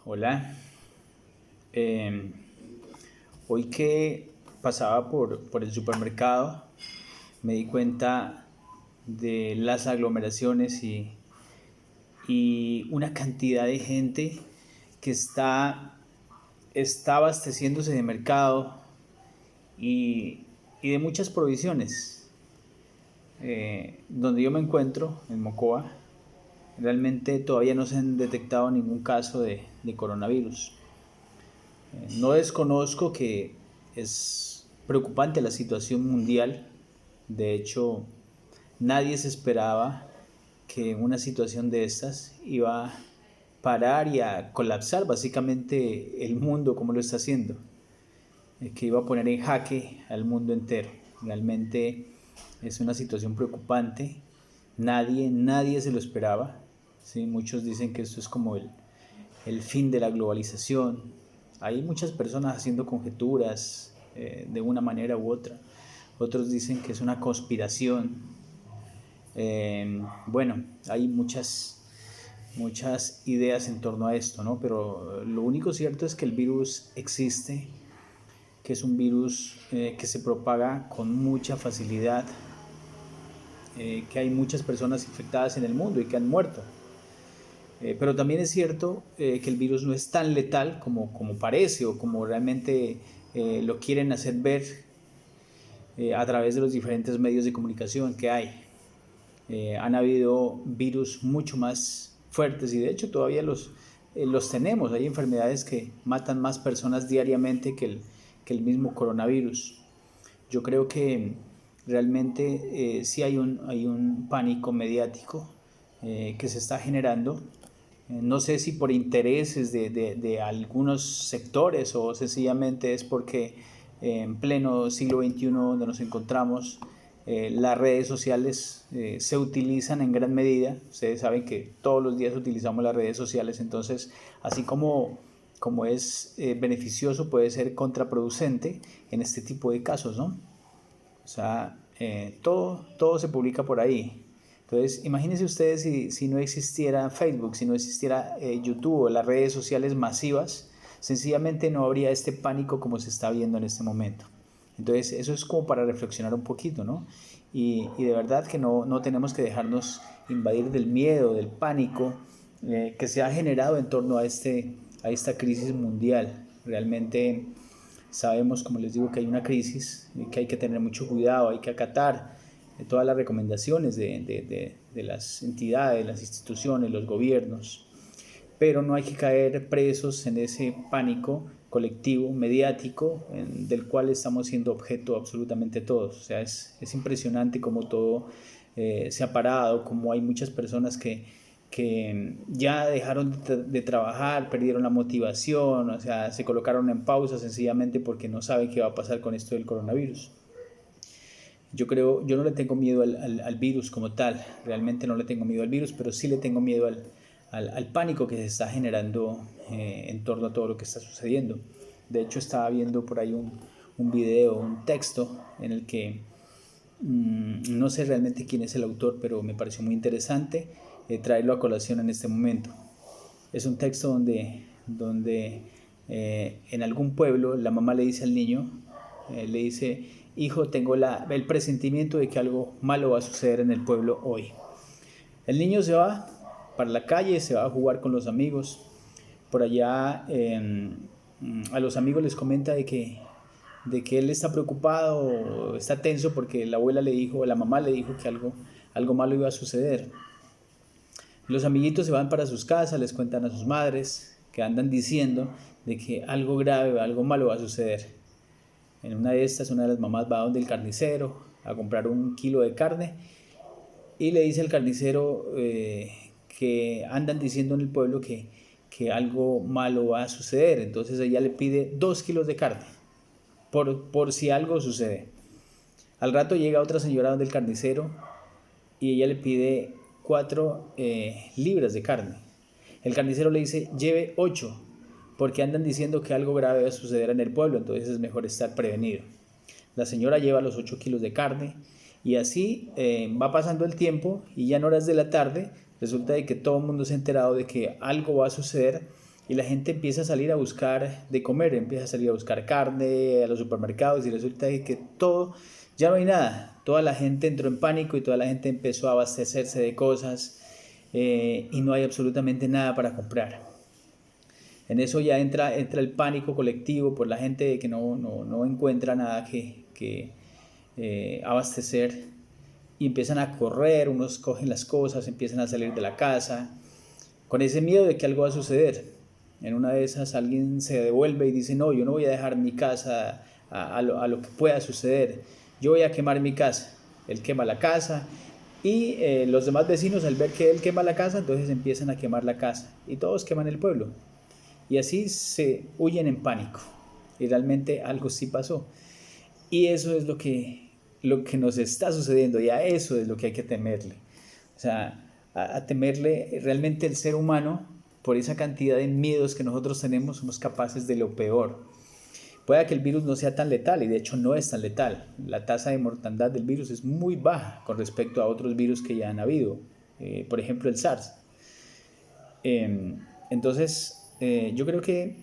Hola. Eh, Hoy que pasaba por el supermercado, me di cuenta de las aglomeraciones y una cantidad de gente que está abasteciéndose de mercado y de muchas provisiones. Donde yo me encuentro, en Mocoa, realmente todavía no se han detectado ningún caso de coronavirus. No desconozco que es preocupante la situación mundial. De hecho, nadie se esperaba que una situación de estas iba a parar y a colapsar básicamente el mundo como lo está haciendo, que iba a poner en jaque al mundo entero. Realmente es una situación preocupante. Nadie se lo esperaba. ¿Sí? Muchos dicen que esto es como el fin de la globalización. Hay muchas personas haciendo conjeturas de una manera u otra. Otros dicen que es una conspiración. Bueno, hay muchas ideas en torno a esto, ¿no? Pero lo único cierto es que el virus existe, que es un virus que se propaga con mucha facilidad, que hay muchas personas infectadas en el mundo y que han muerto. Pero también es cierto que el virus no es tan letal como parece o como realmente lo quieren hacer ver a través de los diferentes medios de comunicación que hay. Han habido virus mucho más fuertes y de hecho todavía los tenemos. Hay enfermedades que matan más personas diariamente que el mismo coronavirus. Yo creo que realmente sí hay un pánico mediático que se está generando. No sé si por intereses de algunos sectores o sencillamente es porque en pleno siglo XXI donde nos encontramos, las redes sociales se utilizan en gran medida. Ustedes saben que todos los días utilizamos las redes sociales, entonces así como es beneficioso, puede ser contraproducente en este tipo de casos, ¿no? O sea, todo se publica por ahí. Entonces, imagínense ustedes si no existiera Facebook, si no existiera YouTube o las redes sociales masivas, sencillamente no habría este pánico como se está viendo en este momento. Entonces, eso es como para reflexionar un poquito, ¿no? Y de verdad que no tenemos que dejarnos invadir del miedo, del pánico que se ha generado en torno a esta crisis mundial. Realmente sabemos, como les digo, que hay una crisis, que hay que tener mucho cuidado, hay que acatar todas las recomendaciones de las entidades, las instituciones, los gobiernos, pero no hay que caer presos en ese pánico colectivo, mediático, del cual estamos siendo objeto absolutamente todos. O sea, es impresionante cómo todo se ha parado, cómo hay muchas personas que ya dejaron de trabajar, perdieron la motivación, o sea, se colocaron en pausa sencillamente porque no saben qué va a pasar con esto del coronavirus. Yo no le tengo miedo al virus como tal, realmente no le tengo miedo al virus, pero sí le tengo miedo al pánico que se está generando en torno a todo lo que está sucediendo. De hecho, estaba viendo por ahí un video, un texto en el que no sé realmente quién es el autor, pero me pareció muy interesante traerlo a colación en este momento. Es un texto donde en algún pueblo la mamá le dice al niño, le dice: hijo, tengo el presentimiento de que algo malo va a suceder en el pueblo hoy. El niño se va para la calle, se va a jugar con los amigos. Por allá a los amigos les comenta de que él está preocupado, está tenso porque la abuela le dijo, la mamá le dijo que algo malo iba a suceder. Los amiguitos se van para sus casas, les cuentan a sus madres que andan diciendo de que algo grave, algo malo va a suceder. En una de estas, una de las mamás va donde el carnicero a comprar 1 kilo de carne y le dice al carnicero que andan diciendo en el pueblo que algo malo va a suceder. Entonces ella le pide 2 kilos de carne por si algo sucede. Al rato llega otra señora donde el carnicero y ella le pide 4 libras de carne. El carnicero le dice: lleve 8, porque andan diciendo que algo grave va a suceder en el pueblo, entonces es mejor estar prevenido. La señora lleva los 8 kilos de carne y así va pasando el tiempo y ya en horas de la tarde resulta de que todo el mundo se ha enterado de que algo va a suceder y la gente empieza a salir a buscar de comer, empieza a salir a buscar carne a los supermercados y resulta que todo, ya no hay nada. Toda la gente entró en pánico y toda la gente empezó a abastecerse de cosas y no hay absolutamente nada para comprar. En eso ya entra el pánico colectivo por la gente que no encuentra nada que abastecer y empiezan a correr, unos cogen las cosas, empiezan a salir de la casa con ese miedo de que algo va a suceder. En una de esas alguien se devuelve y dice, no, yo no voy a dejar mi casa a lo que pueda suceder, yo voy a quemar mi casa. Él quema la casa y los demás vecinos al ver que él quema la casa, entonces empiezan a quemar la casa y todos queman el pueblo. Y así se huyen en pánico. Y realmente algo sí pasó. Y eso es lo que nos está sucediendo y a eso es lo que hay que temerle. O sea, a temerle realmente el ser humano, por esa cantidad de miedos que nosotros tenemos, somos capaces de lo peor. Puede que el virus no sea tan letal y de hecho no es tan letal. La tasa de mortandad del virus es muy baja con respecto a otros virus que ya han habido. Por ejemplo, el SARS. Entonces, yo creo que,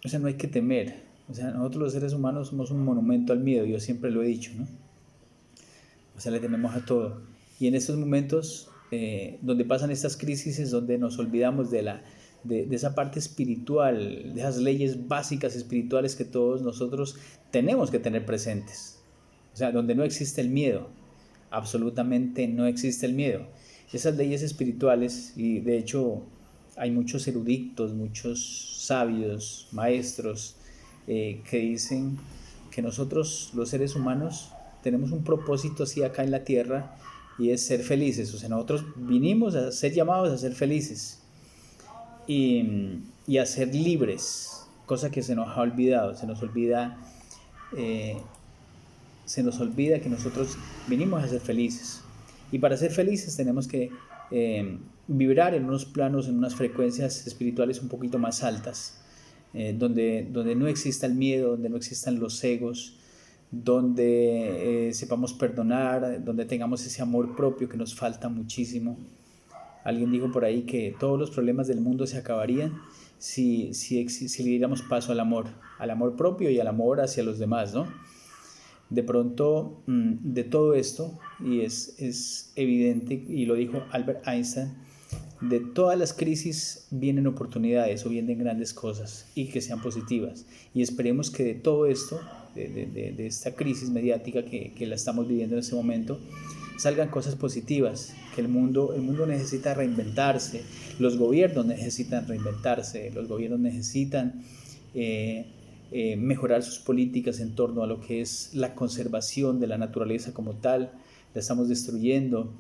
o sea, no hay que temer. O sea, nosotros los seres humanos somos un monumento al miedo, yo siempre lo he dicho, ¿no? O sea, le tememos a todo. Y en estos momentos donde pasan estas crisis es donde nos olvidamos de esa parte espiritual, de esas leyes básicas espirituales que todos nosotros tenemos que tener presentes. O sea, donde no existe el miedo, absolutamente no existe el miedo. Esas leyes espirituales, y de hecho hay muchos eruditos, muchos sabios, maestros, que dicen que nosotros los seres humanos tenemos un propósito así acá en la tierra y es ser felices. O sea, nosotros vinimos a ser llamados a ser felices y a ser libres, cosa que se nos ha olvidado. Se nos olvida que nosotros vinimos a ser felices y para ser felices tenemos que vibrar en unos planos, en unas frecuencias espirituales un poquito más altas, donde no exista el miedo, donde no existan los egos, donde sepamos perdonar, donde tengamos ese amor propio que nos falta muchísimo. Alguien dijo por ahí que todos los problemas del mundo se acabarían si le diéramos paso al amor propio y al amor hacia los demás, ¿no? De pronto, de todo esto, y es evidente, y lo dijo Albert Einstein, de todas las crisis vienen oportunidades o vienen grandes cosas y que sean positivas. Y esperemos que de todo esto, de esta crisis mediática que la estamos viviendo en este momento, salgan cosas positivas, que el mundo necesita reinventarse, los gobiernos necesitan reinventarse, los gobiernos necesitan mejorar sus políticas en torno a lo que es la conservación de la naturaleza como tal. La estamos destruyendo,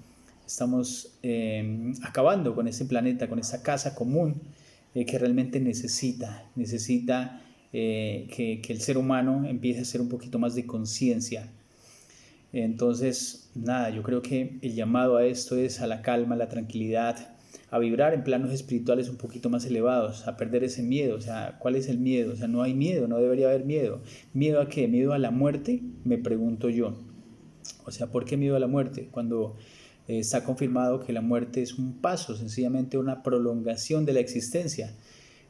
estamos acabando con ese planeta, con esa casa común que realmente necesita que el ser humano empiece a hacer un poquito más de conciencia. Entonces, nada, yo creo que el llamado a esto es a la calma, a la tranquilidad, a vibrar en planos espirituales un poquito más elevados, a perder ese miedo. O sea, ¿cuál es el miedo? O sea, no hay miedo, no debería haber miedo. ¿Miedo a qué? ¿Miedo a la muerte? Me pregunto yo. O sea, ¿por qué miedo a la muerte? Cuando está confirmado que la muerte es un paso, sencillamente una prolongación de la existencia.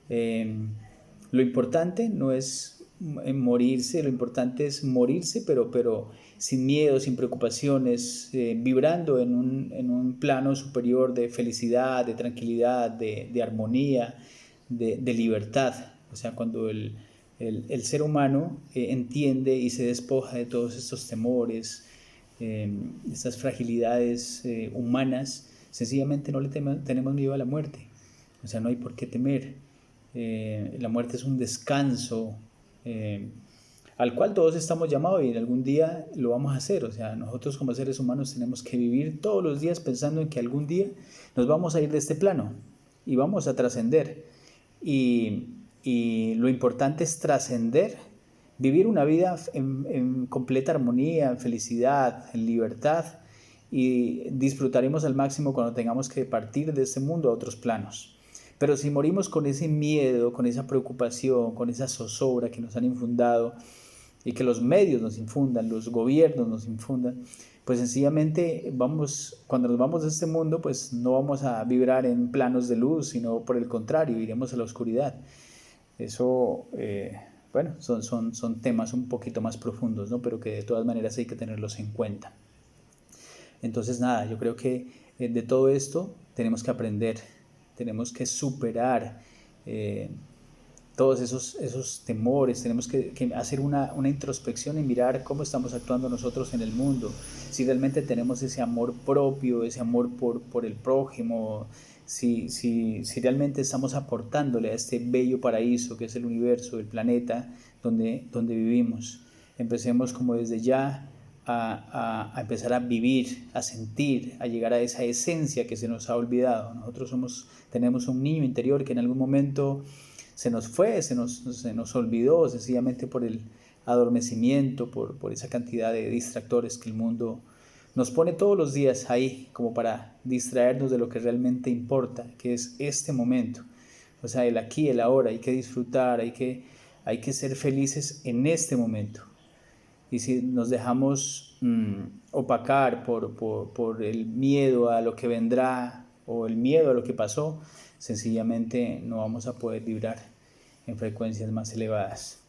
Lo importante no es morirse, lo importante es morirse, pero sin miedo, sin preocupaciones, vibrando en un plano superior de felicidad, de tranquilidad, de armonía, de libertad. O sea, cuando el ser humano entiende y se despoja de todos estos temores, estas fragilidades humanas, sencillamente no le tenemos miedo a la muerte. O sea, no hay por qué temer. La muerte es un descanso al cual todos estamos llamados y en algún día lo vamos a hacer. O sea, nosotros como seres humanos tenemos que vivir todos los días pensando en que algún día nos vamos a ir de este plano y vamos a trascender. Y lo importante es trascender, vivir una vida en completa armonía, en felicidad, en libertad, y disfrutaremos al máximo cuando tengamos que partir de este mundo a otros planos. Pero si morimos con ese miedo, con esa preocupación, con esa zozobra que nos han infundado y que los medios nos infundan, los gobiernos nos infundan, pues sencillamente cuando nos vamos de este mundo, pues no vamos a vibrar en planos de luz, sino por el contrario, iremos a la oscuridad. Eso, bueno, son temas un poquito más profundos, ¿no? Pero que de todas maneras hay que tenerlos en cuenta. Entonces, nada, yo creo que de todo esto tenemos que aprender, tenemos que superar todos esos temores, tenemos que hacer una introspección y mirar cómo estamos actuando nosotros en el mundo, si realmente tenemos ese amor propio, ese amor por el prójimo, si realmente estamos aportándole a este bello paraíso que es el universo, el planeta donde vivimos. Empecemos como desde ya a empezar a vivir, a sentir, a llegar a esa esencia que se nos ha olvidado. Nosotros tenemos un niño interior que en algún momento se nos fue, se nos olvidó sencillamente por el adormecimiento, por esa cantidad de distractores que el mundo nos pone todos los días ahí como para distraernos de lo que realmente importa, que es este momento. O sea, el aquí, el ahora, hay que disfrutar, hay que ser felices en este momento. Y si nos dejamos opacar por el miedo a lo que vendrá o el miedo a lo que pasó, sencillamente no vamos a poder vibrar en frecuencias más elevadas.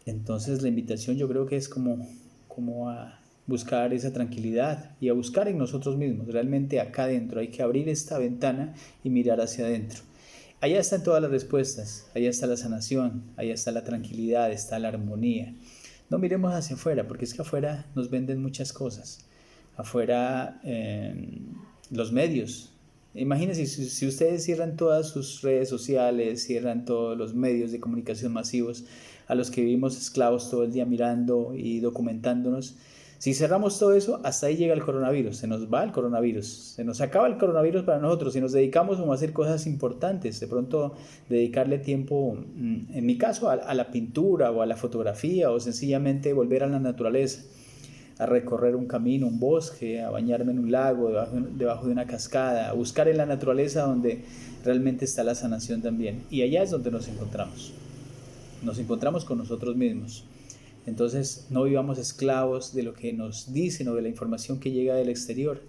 Entonces la invitación yo creo que es como a buscar esa tranquilidad y a buscar en nosotros mismos, realmente acá adentro. Hay que abrir esta ventana y mirar hacia adentro. Allá están todas las respuestas, allá está la sanación, allá está la tranquilidad, está la armonía. No miremos hacia afuera, porque es que afuera nos venden muchas cosas. Afuera los medios. Imagínense si ustedes cierran todas sus redes sociales, cierran todos los medios de comunicación masivos a los que vivimos esclavos todo el día mirando y documentándonos. Si cerramos todo eso, hasta ahí llega el coronavirus, se nos va el coronavirus, se nos acaba el coronavirus para nosotros. Si nos dedicamos a hacer cosas importantes, de pronto dedicarle tiempo, en mi caso, a la pintura o a la fotografía, o sencillamente volver a la naturaleza, a recorrer un camino, un bosque, a bañarme en un lago, debajo de una cascada, a buscar en la naturaleza donde realmente está la sanación también. Y allá es donde nos encontramos con nosotros mismos. Entonces no vivamos esclavos de lo que nos dicen o de la información que llega del exterior.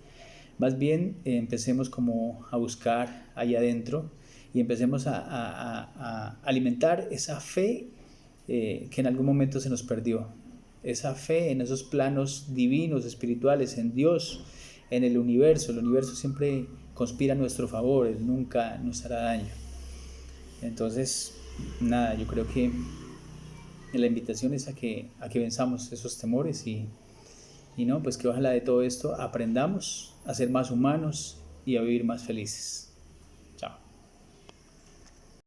Más bien empecemos como a buscar allá adentro y empecemos a alimentar esa fe que en algún momento se nos perdió. Esa fe en esos planos divinos, espirituales, en Dios, en el universo. El universo siempre conspira a nuestro favor, Él nunca nos hará daño. Entonces, nada, yo creo que la invitación es a que venzamos esos temores y no, pues que ojalá de todo esto aprendamos a ser más humanos y a vivir más felices.